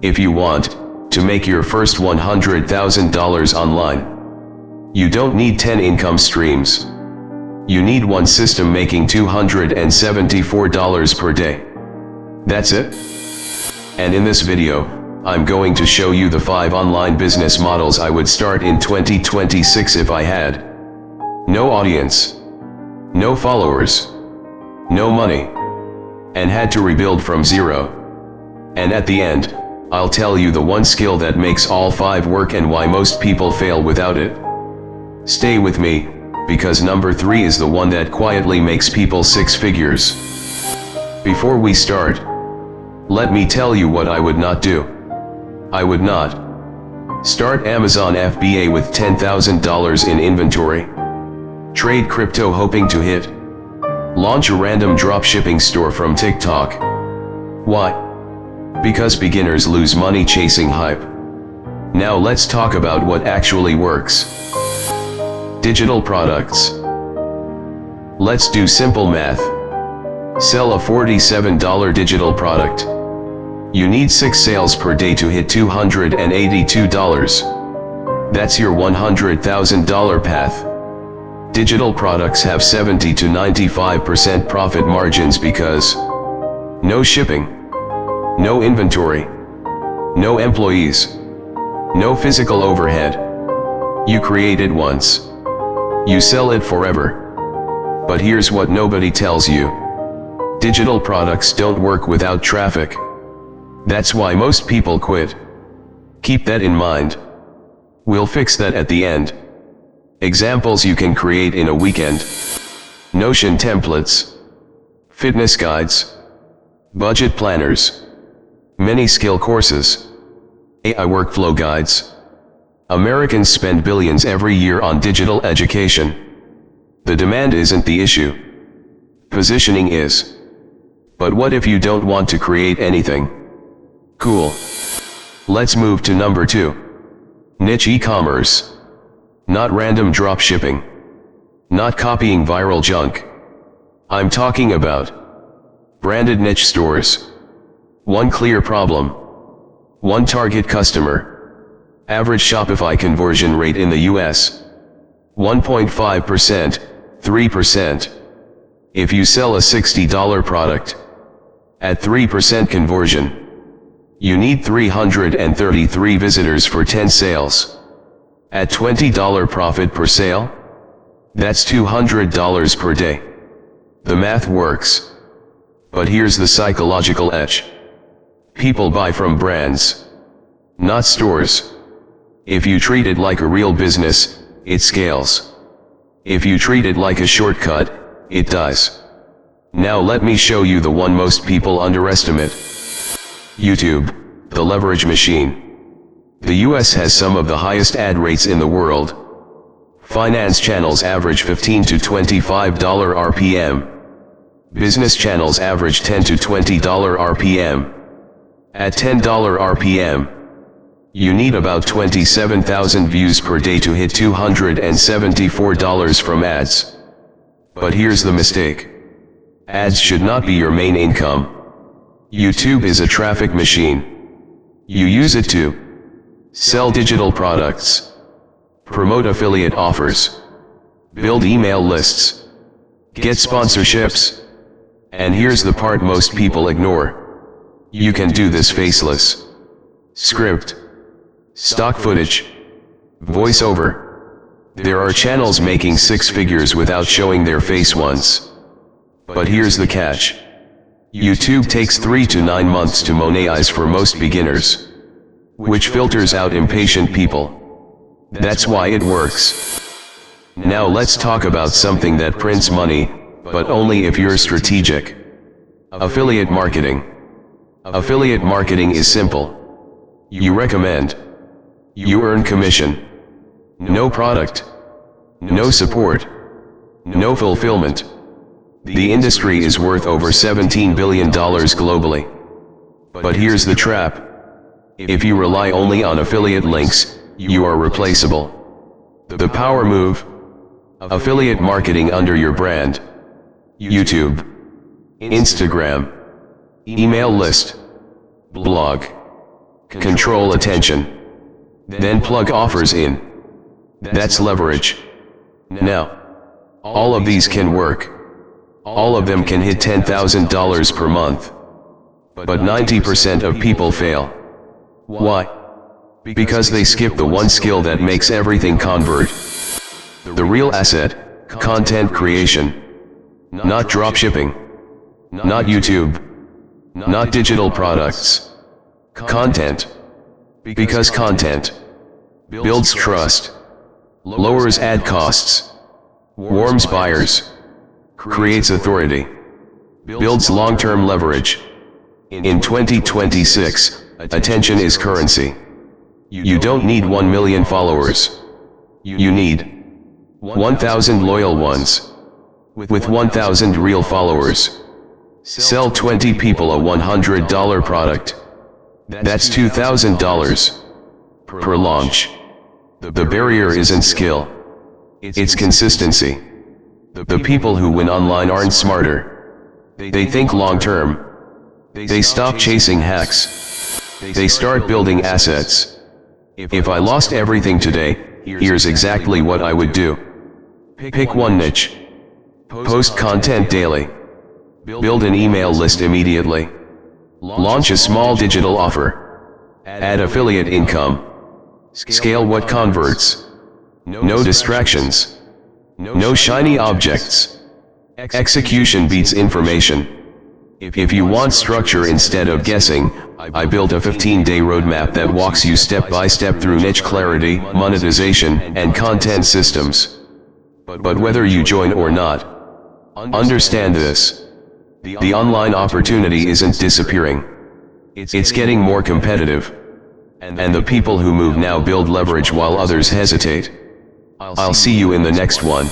If you want to make your first $100,000 online, you don't need 10 income streams. You need one system making $274 per day. That's it? And in this video, I'm going to show you the 5 online business models I would start in 2026 if I had no audience, no followers, no money, and had to rebuild from zero. And at the end, I'll tell you the one skill that makes all 5 work and why most people fail without it. Stay with me, because number 3 is the one that quietly makes people 6 figures. Before we start, let me tell you what I would not do. I would not start Amazon FBA with $10,000 in inventory, trade crypto hoping to hit, launch a random dropshipping store from TikTok. Why? Because beginners lose money chasing hype. Now let's talk about what actually works. Digital products. Let's do simple math. Sell a $47 digital product. You need 6 sales per day to hit $282. That's your $100,000 path. Digital products have 70 to 95% profit margins because no shipping, no inventory, no employees, no physical overhead. You create it once, you sell it forever. But here's what nobody tells you. Digital products don't work without traffic. That's why most people quit. Keep that in mind. We'll fix that at the end. Examples you can create in a weekend: Notion templates, fitness guides, budget planners, many skill courses, AI workflow guides. Americans spend billions every year on digital education. The demand isn't the issue. Positioning is. But what if you don't want to create anything? Cool. Let's move to number 2. Niche e-commerce. Not random drop shipping. Not copying viral junk. I'm talking about branded niche stores. One clear problem. One target customer. Average Shopify conversion rate in the US: 1.5%, 3%. If you sell a $60 product at 3% conversion, you need 333 visitors for 10 sales. At $20 profit per sale, that's $200 per day. The math works. But here's the psychological edge. People buy from brands, not stores. If you treat it like a real business, it scales. If you treat it like a shortcut, it dies. Now let me show you the one most people underestimate. YouTube, the leverage machine. The US has some of the highest ad rates in the world. Finance channels average $15 to $25 RPM. Business channels average $10 to $20 RPM. At $10 RPM, you need about 27,000 views per day to hit $274 from ads. But here's the mistake. Ads should not be your main income. YouTube is a traffic machine. You use it to sell digital products, promote affiliate offers, build email lists, get sponsorships. And here's the part most people ignore. You can do this faceless. Script, stock footage, voiceover. There are channels making 6 figures without showing their face once. But here's the catch. YouTube takes 3 to 9 months to monetize for most beginners, which filters out impatient people. That's why it works. Now let's talk about something that prints money, but only if you're strategic. Affiliate marketing. Affiliate marketing is simple. You recommend. You earn commission. No product. No support. No fulfillment. The industry is worth over $17 billion globally. But here's the trap. If you rely only on affiliate links, you are replaceable. The power move. Affiliate marketing under your brand. YouTube, Instagram, email list, blog, control attention, then plug offers in. That's leverage. Now, all of these can work. All of them can hit $10,000 per month. But 90% of people fail. Why? Because they skip the one skill that makes everything convert. The real asset, content creation. Not dropshipping. Not YouTube. Not digital products. Content. Because content builds trust, lowers ad costs, warms buyers, creates authority, builds long-term leverage. In 2026, attention is currency. You don't need 1 million followers. You need 1,000 loyal ones. With 1,000 real followers, sell 20 people a $100 product. That's $2,000 per launch. The barrier isn't skill. It's consistency. The people who win online aren't smarter. They think long term. They stop chasing hacks. They start building assets. If I lost everything today, here's exactly what I would do. Pick one niche. Post content daily. Build an email list immediately. Launch a small digital offer. Add affiliate income. Scale what converts. No distractions. No shiny objects. Execution beats information. If you want structure instead of guessing, I built a 15-day roadmap that walks you step by step through niche clarity, monetization, and content systems. But whether you join or not, understand this. The online opportunity isn't disappearing. It's getting more competitive. And the people who move now build leverage while others hesitate. I'll see you in the next one.